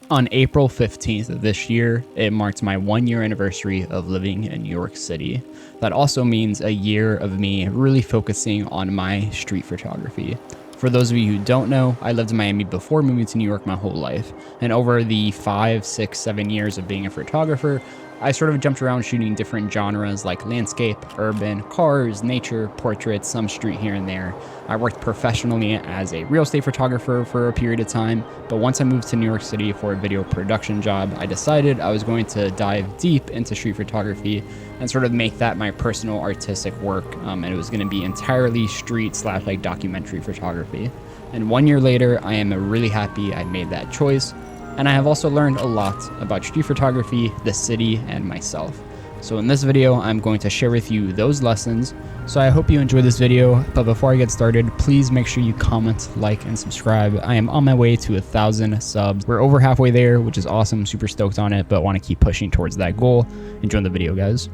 On April 15th of this year, it marked my 1-year anniversary of living in New York City. That also means a year of me really focusing on my street photography. For those of you who don't know, I lived in Miami before moving to New York my whole life. And over the 5, 6, 7 years of being a photographer, I sort of jumped around shooting different genres like landscape, urban, cars, nature, portraits, some street here and there. I worked professionally as a real estate photographer for a period of time, but once I moved to New York City for a video production job, I decided I was going to dive deep into street photography and sort of make that my personal artistic work, and it was going to be entirely street / like documentary photography. And 1 year later, I am really happy I made that choice. And I have also learned a lot about street photography, the city, and myself. So in this video, I'm going to share with you those lessons. So I hope you enjoy this video, but before I get started, please make sure you comment, like, and subscribe. I am on my way to 1,000 subs. We're over halfway there, which is awesome, super stoked on it, but want to keep pushing towards that goal. Enjoy the video, guys.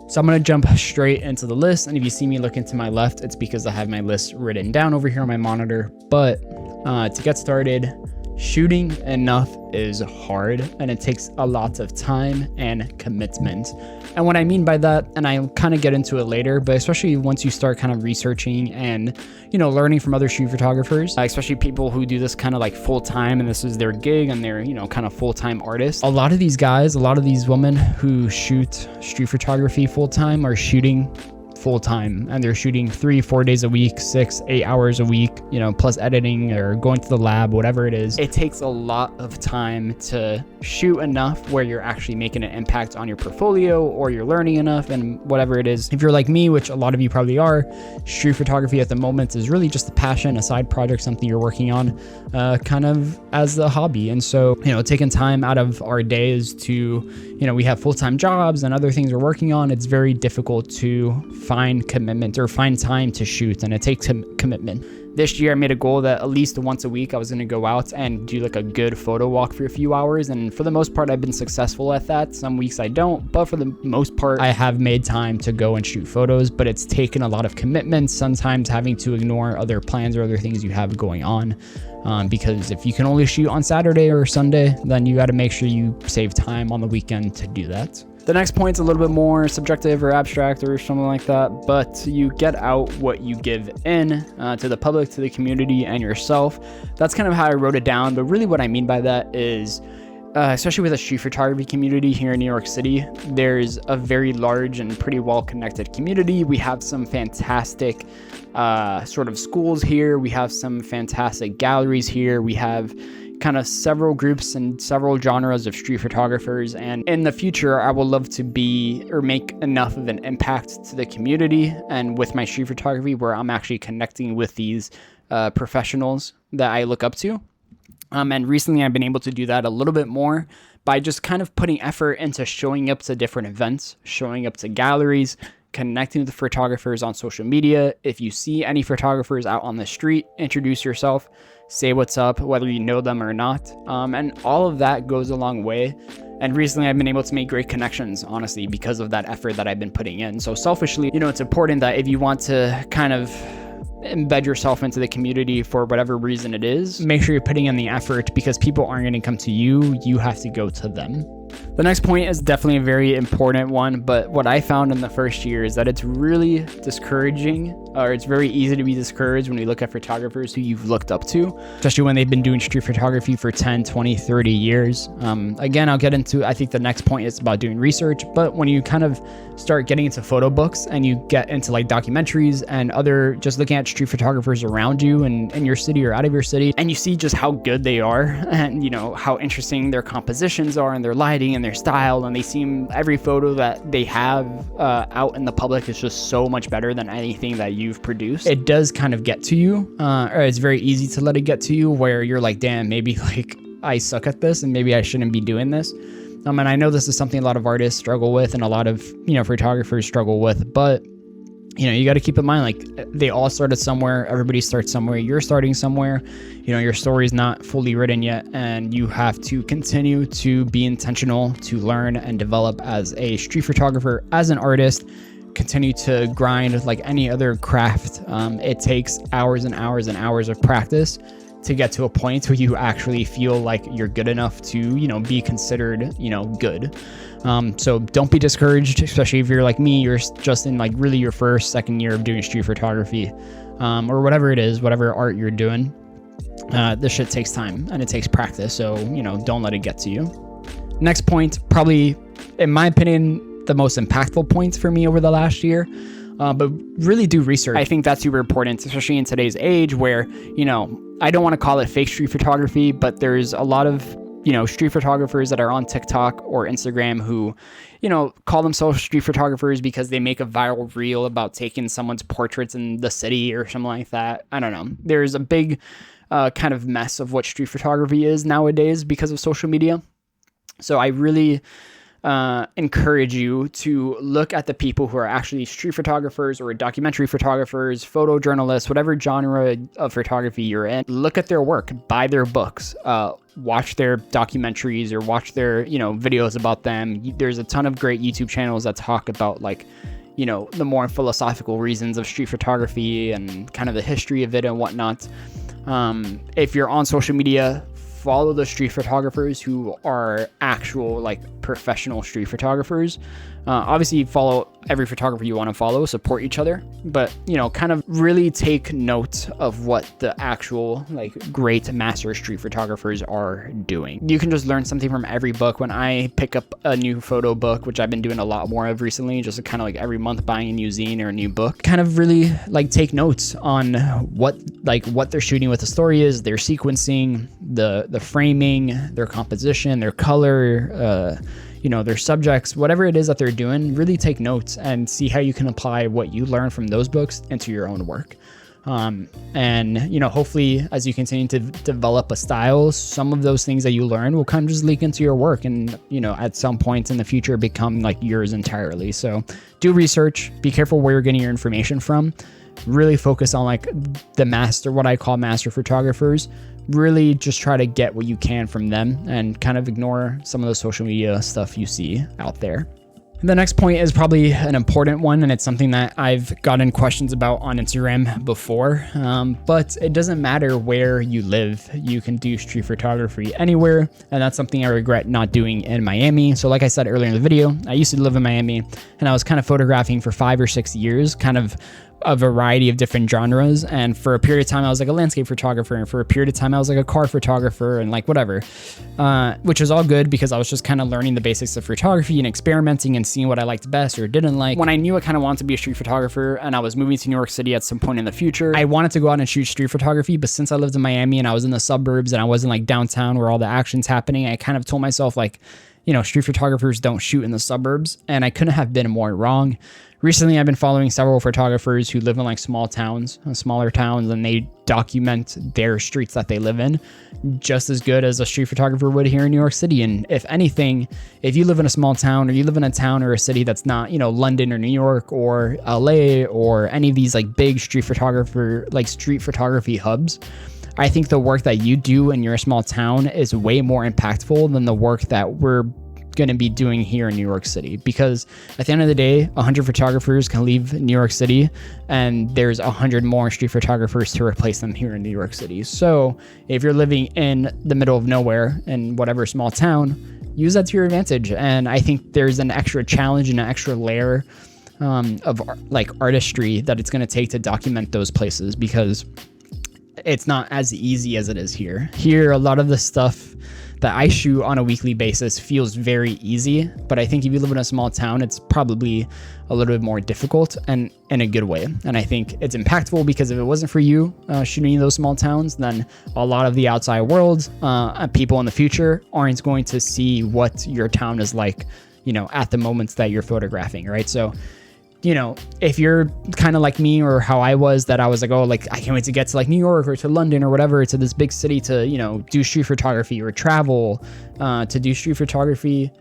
So I'm going to jump straight into the list, and if you see me looking to my left, it's because I have my list written down over here on my monitor. But to get started, shooting enough is hard, and it takes a lot of time and commitment. And what I mean by that, and I'll kind of get into it later, but especially once you start kind of researching and, you know, learning from other street photographers, especially people who do this kind of like full time and this is their gig and they're, you know, kind of full-time artists. A lot of these guys, a lot of these women who shoot street photography full time are shooting full time, and they're shooting 3-4 days a week, 6-8 hours a week, you know, plus editing or going to the lab, whatever it is. It takes a lot of time to shoot enough where you're actually making an impact on your portfolio or you're learning enough and whatever it is. If you're like me, which a lot of you probably are, street photography at the moment is really just a passion, a side project, something you're working on kind of as a hobby. And so, you know, taking time out of our days to, you know, we have full-time jobs and other things we're working on. It's very difficult to find commitment or find time to shoot, and it takes commitment. This year I made a goal that at least once a week I was going to go out and do like a good photo walk for a few hours, and for the most part I've been successful at that. Some weeks I don't, but for the most part I have made time to go and shoot photos, but it's taken a lot of commitment, sometimes having to ignore other plans or other things you have going on. Because if you can only shoot on Saturday or Sunday, then you got to make sure you save time on the weekend to do that. The next point's a little bit more subjective or abstract or something like that, but you get out what you give in to the public, to the community, and yourself. That's kind of how I wrote it down, but really what I mean by that is, especially with a street photography community here in New York City, there's a very large and pretty well-connected community. We have some fantastic sort of schools here. We have some fantastic galleries here. We have kind of several groups and several genres of street photographers, and in the future I will love to be or make enough of an impact to the community and with my street photography where I'm actually connecting with these professionals that I look up to. And recently I've been able to do that a little bit more by just kind of putting effort into showing up to different events, showing up to galleries, connecting with the photographers on social media. If you see any photographers out on the street, introduce yourself, say what's up, whether you know them or not. And all of that goes a long way. And recently I've been able to make great connections, honestly, because of that effort that I've been putting in. So selfishly, you know, it's important that if you want to kind of embed yourself into the community for whatever reason it is, make sure you're putting in the effort, because people aren't going to come to you. You have to go to them. The next point is definitely a very important one, but what I found in the first year is that it's really discouraging, or it's very easy to be discouraged when you look at photographers who you've looked up to, especially when they've been doing street photography for 10, 20, 30 years. Again, I'll get into, I think the next point is about doing research, but when you kind of start getting into photo books and you get into like documentaries and other, just looking at street photographers around you and in your city or out of your city, and you see just how good they are and, you know, how interesting their compositions are and their lighting and their style, and they seem, every photo that they have out in the public is just so much better than anything that you've produced. It does kind of get to you, or it's very easy to let it get to you where you're like, damn, maybe like I suck at this and maybe I shouldn't be doing this. And I know this is something a lot of artists struggle with and a lot of, you know, photographers struggle with, but you know, you got to keep in mind, like, they all started somewhere. Everybody starts somewhere. You're starting somewhere. You know, your story is not fully written yet, and you have to continue to be intentional, to learn and develop as a street photographer, as an artist, continue to grind like any other craft. It takes hours and hours and hours of practice to get to a point where you actually feel like you're good enough to, be considered, good. So don't be discouraged, especially if you're like me, you're just in like really your first, second year of doing street photography, or whatever it is, whatever art you're doing. This shit takes time and it takes practice. So, don't let it get to you. Next point, probably, in my opinion, the most impactful points for me over the last year, but really do research. I think that's super important, especially in today's age where, I don't want to call it fake street photography, but there's a lot of, street photographers that are on TikTok or Instagram who, call themselves street photographers because they make a viral reel about taking someone's portraits in the city or something like that. I don't know. There's a big kind of mess of what street photography is nowadays because of social media. So I really encourage you to look at the people who are actually street photographers or documentary photographers, photojournalists, whatever genre of photography you're in. Look at their work, buy their books, watch their documentaries or watch their, videos about them. There's a ton of great YouTube channels that talk about like, the more philosophical reasons of street photography and kind of the history of it and whatnot. If you're on social media, follow the street photographers who are actual like professional street photographers. Obviously follow every photographer you want to follow, support each other, but kind of really take note of what the actual like great master street photographers are doing. You can just learn something from every book. When I pick up a new photo book, which I've been doing a lot more of recently, just kind of like every month buying a new zine or a new book, kind of really like take notes on what they're shooting, what the story is, their sequencing, the framing, their composition, their color, their subjects, whatever it is that they're doing. Really take notes and see how you can apply what you learn from those books into your own work. And hopefully as you continue to develop a style, some of those things that you learn will kind of just leak into your work and, at some point in the future become like yours entirely. So do research, be careful where you're getting your information from, really focus on like what I call master photographers. Really just try to get what you can from them and kind of ignore some of the social media stuff you see out there. The next point is probably an important one, and it's something that I've gotten questions about on Instagram before, but it doesn't matter where you live. You can do street photography anywhere, and that's something I regret not doing in Miami. So like I said earlier in the video, I used to live in Miami, and I was kind of photographing for 5 or 6 years, kind of a variety of different genres. And for a period of time, I was like a landscape photographer. And for a period of time, I was like a car photographer and like whatever, which was all good because I was just kind of learning the basics of photography and experimenting and seeing what I liked best or didn't like. When I knew I kind of wanted to be a street photographer and I was moving to New York City at some point in the future, I wanted to go out and shoot street photography. But since I lived in Miami and I was in the suburbs and I wasn't like downtown where all the action's happening, I kind of told myself like, street photographers don't shoot in the suburbs. And I couldn't have been more wrong. Recently, I've been following several photographers who live in like smaller towns, and they document their streets that they live in just as good as a street photographer would here in New York City. And if anything, if you live in a small town or you live in a town or a city that's not, London or New York or LA or any of these like big street photography hubs, I think the work that you do in your small town is way more impactful than the work that we're going to be doing here in New York City. Because at the end of the day, 100 photographers can leave New York City and there's 100 more street photographers to replace them here in New York City. So if you're living in the middle of nowhere in whatever small town, use that to your advantage. And I think there's an extra challenge and an extra layer of like artistry that it's going to take to document those places, because it's not as easy as it is here. Here, a lot of the stuff that I shoot on a weekly basis feels very easy, but I think if you live in a small town, it's probably a little bit more difficult, and in a good way. And I think it's impactful because if it wasn't for you shooting in those small towns, then a lot of the outside world, people in the future aren't going to see what your town is like, at the moments that you're photographing, right? So if you're kind of like me or how I was, that I was like, oh, like I can't wait to get to like New York or to London or whatever, to this big city to, do street photography or travel to do street photography,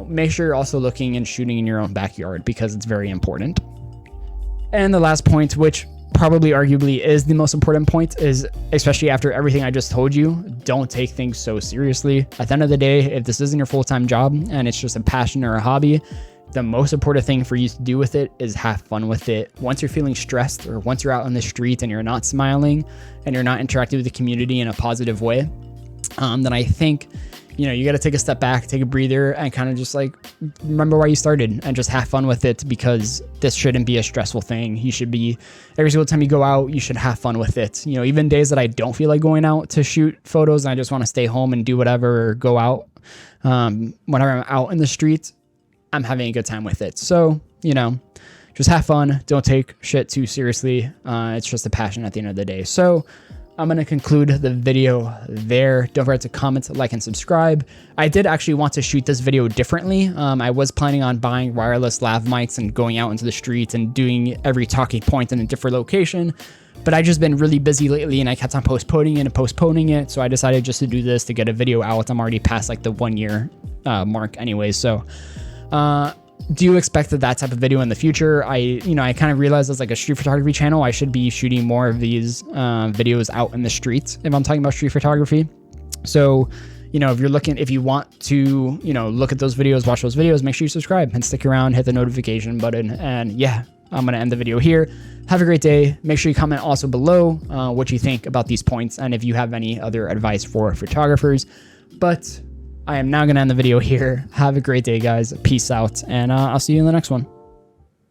make sure you're also looking and shooting in your own backyard, because it's very important. And the last point, which probably arguably is the most important point, is especially after everything I just told you, don't take things so seriously. At the end of the day, if this isn't your full-time job and it's just a passion or a hobby, the most important thing for you to do with it is have fun with it. Once you're feeling stressed, or once you're out on the street and you're not smiling and you're not interacting with the community in a positive way, then I think, you got to take a step back, take a breather, and kind of just like remember why you started and just have fun with it, because this shouldn't be a stressful thing. You should be, every single time you go out, you should have fun with it. Even days that I don't feel like going out to shoot photos and I just want to stay home and do whatever or go out, whenever I'm out in the streets, I'm having a good time with it. So, just have fun. Don't take shit too seriously. It's just a passion at the end of the day. So I'm going to conclude the video there. Don't forget to comment, like, and subscribe. I did actually want to shoot this video differently. I was planning on buying wireless lav mics and going out into the streets and doing every talking point in a different location. But I just been really busy lately and I kept on postponing it. So I decided just to do this to get a video out. I'm already past like the 1 year mark anyway. So do you expect that type of video in the future? I kind of realized as like a street photography channel, I should be shooting more of these videos out in the streets if I'm talking about street photography. So, if you want to, look at those videos, watch those videos, make sure you subscribe and stick around, hit the notification button. And yeah, I'm going to end the video here. Have a great day. Make sure you comment also below what you think about these points and if you have any other advice for photographers. But I am now going to end the video here. Have a great day, guys. Peace out, and I'll see you in the next one.